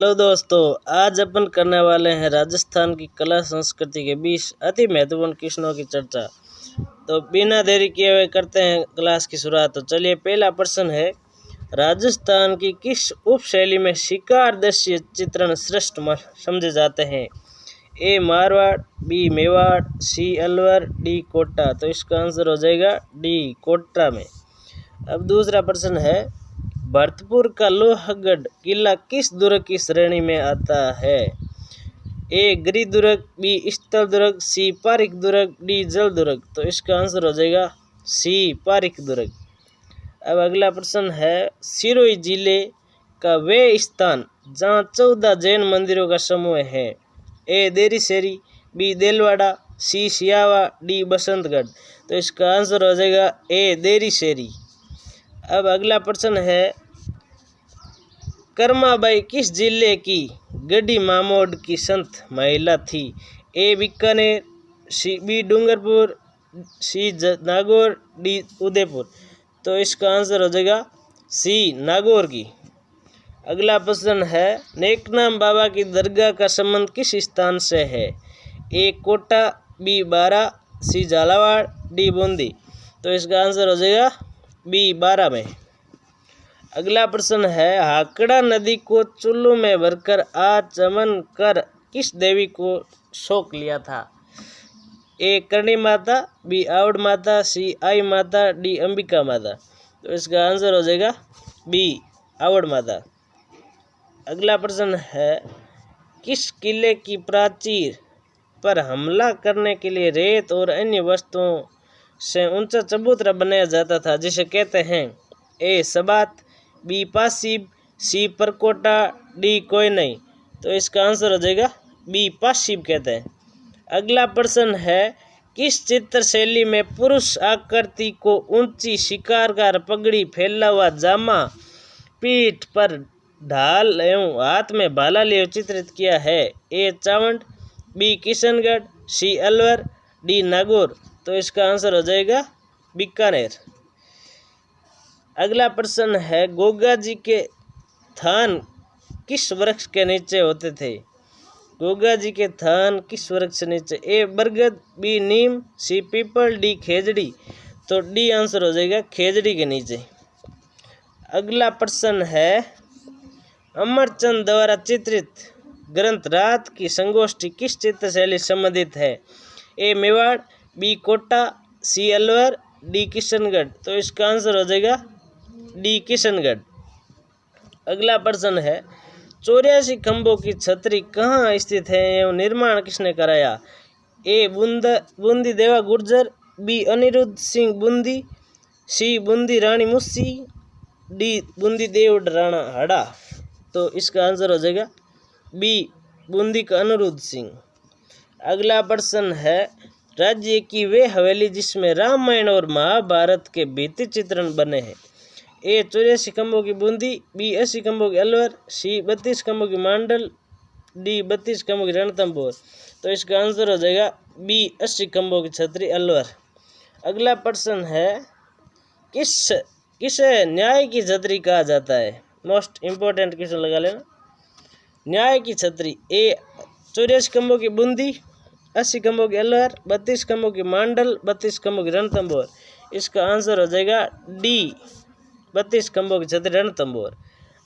Hello दोस्तों, आज अपन करने वाले हैं राजस्थान की कला संस्कृति के 20 अति महत्वपूर्ण किस्मों की चर्चा। तो बिना देरी किए हुए करते हैं क्लास की शुरुआत। तो चलिए, पहला प्रश्न है, राजस्थान की किस उपशैली में शिकार दृश्य चित्रण श्रेष्ठ समझे जाते हैं? ए मारवाड़, बी मेवाड़, सी अलवर, डी कोटा। तो इसका आंसर हो जाएगा डी कोटा में। अब दूसरा प्रश्न है, भरतपुर का लोहगढ़ किला किस दुर्ग की श्रेणी में आता है? ए गिरि दुर्ग, बी स्थल दुर्ग, सी पारिक दुर्ग, डी जल दुर्ग। तो इसका आंसर हो जाएगा सी पारिक दुर्ग। अब अगला प्रश्न है, सिरोही जिले का वे स्थान जहां 14 जैन मंदिरों का समूह है? ए देरीसेरी, बी देलवाड़ा, सी सियावा, डी बसंतगढ़। तो इसका आंसर हो जाएगा ए देरीसेरी। अब अगला प्रश्न है, कर्माबाई किस जिले की गढ़ी मामोड की संत महिला थी? ए बीकानेर, सी बी डूंगरपुर, सी नागौर, डी उदयपुर। तो इसका आंसर हो जाएगा सी नागौर की। अगला प्रश्न है, नेकनाम बाबा की दरगाह का संबंध किस स्थान से है? ए कोटा, बी बारा, सी झालावाड़, डी बूंदी। तो इसका आंसर हो जाएगा बी बारा में। अगला प्रश्न है, हाकड़ा नदी को चुल्लू में भरकर आचमन कर किस देवी को शोक लिया था? ए करणी माता, बी आवड़ माता, सी आई माता, डी अंबिका माता। तो इसका आंसर हो जाएगा बी आवड़ माता। अगला प्रश्न है, किस किले की प्राचीर पर हमला करने के लिए रेत और अन्य वस्तुओं से ऊंचा चबूतरा बनाया जाता था, जिसे कहते हैं? ए सबात, बी पासीब, सी परकोटा, डी कोई नहीं। तो इसका आंसर हो जाएगा बी पासीब कहते हैं। अगला प्रश्न है, किस चित्र शैली में पुरुष आकृति को ऊंची शिकारकार पगड़ी, फैला हुआ जामा, पीठ पर ढाल एवं हाथ में भाला लिए चित्रित किया है? ए चावंड, बी किशनगढ़, सी अलवर, डी नागौर। तो इसका आंसर हो जाएगा बीकानेर। अगला प्रश्न है, गोगा जी के थान किस वृक्ष के नीचे होते थे? गोगा जी के थान किस वृक्ष से नीचे? ए बरगद, बी नीम, सी पीपल, डी खेजड़ी। तो डी आंसर हो जाएगा खेजड़ी के नीचे। अगला प्रश्न है, अमरचंद द्वारा चित्रित ग्रंथ रात की संगोष्ठी किस चित्र शैली संबंधित है? ए मेवाड़, बी कोटा, सी अलवर, डी किशनगढ़। तो इसका आंसर हो जाएगा डी किशनगढ़। अगला प्रश्न है, 84 खंभों की छतरी कहाँ स्थित है एवं निर्माण किसने कराया? ए बूंदी देवा गुर्जर, बी अनिरुद्ध सिंह बूंदी, सी बूंदी रानी मुस्सी, डी बूंदी देव राणा हड़ा। तो इसका आंसर हो जाएगा बी बूंदी का अनिरुद्ध सिंह। अगला प्रश्न है, राज्य की वे हवेली जिसमें रामायण और महाभारत के भित्ति चित्रण बने हैं? ए 84 खंभों की बूंदी, बी 80 खंभों की अलवर, सी 32 खंभों की मांडल, डी 32 खंभों की रणथंभौर। तो इसका आंसर हो जाएगा बी 80 खंभों की छतरी अलवर। अगला प्रश्न है, किसे न्याय की छतरी कहा जाता है? मोस्ट इंपॉर्टेंट क्वेश्चन लगा लेना। न्याय की छतरी, ए 84 खंभों की बूंदी, 80 खंभों की अलवर, 32 खंभों की मांडल, 32 खंभों की रणथंभौर। इसका आंसर हो जाएगा डी 32 खंभों की छतरी रणथंभौर।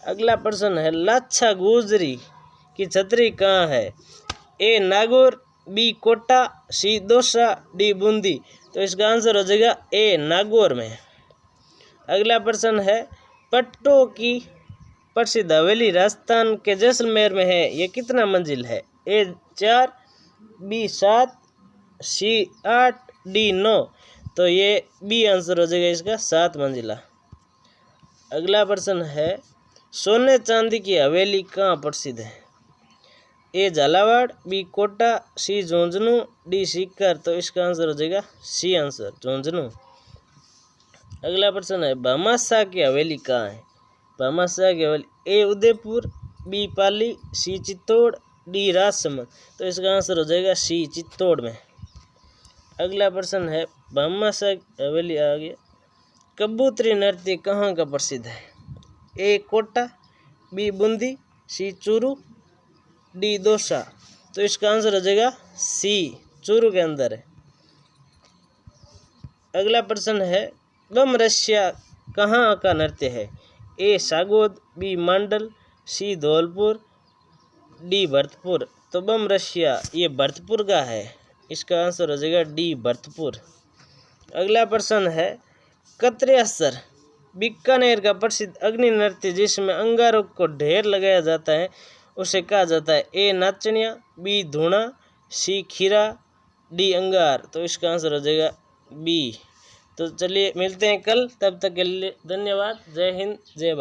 अगला प्रश्न है, लाछा गुजरी की छतरी कहाँ है? ए नागौर, बी कोटा, सी दौसा, डी बूंदी। तो इसका आंसर हो जाएगा ए नागौर में। अगला प्रश्न है, पट्टों की प्रसिद्ध हवेली राजस्थान के जैसलमेर में है, ये कितना मंजिल है? ए 4, बी 7, सी 8, डी 9। तो ये बी आंसर हो जाएगा इसका 7 मंजिला। अगला प्रश्न है, सोने चांदी की हवेली कहाँ प्रसिद्ध है? ए झालावाड़, बी कोटा, सी झुंझुनू, डी सीकर। तो इसका आंसर हो जाएगा सी आंसर झुंझुनू। अगला प्रश्न है, भामाशाह की हवेली कहाँ है? भामाशाह की हवेली, ए उदयपुर, बी पाली, सी चित्तौड़, डी राजसमंद। तो इसका आंसर हो जाएगा सी चित्तौड़ में। अगला प्रश्न है, भामाशाह की हवेली आ गया, कबूतरी नृत्य कहाँ का प्रसिद्ध है? ए कोटा, बी बूंदी, सी चूरू, डी दौसा। तो इसका आंसर हो जाएगा सी, चूरू के अंदर है। अगला प्रश्न है, बम रसिया कहाँ का नृत्य है? ए सागोद, बी मांडल, सी धौलपुर, डी भरतपुर। तो बम रसिया ये भरतपुर का है, इसका आंसर हो जाएगा डी भरतपुर। अगला प्रश्न है, कत्रेसर बीकानेर का प्रसिद्ध अग्नि नृत्य जिसमें अंगारों को ढेर लगाया जाता है उसे कहा जाता है? ए नाचनिया, बी धूणा, सी खीरा, डी अंगार। तो इसका आंसर हो जाएगा बी। तो चलिए मिलते हैं कल, तब तक के लिए धन्यवाद। जय हिंद, जय भारत।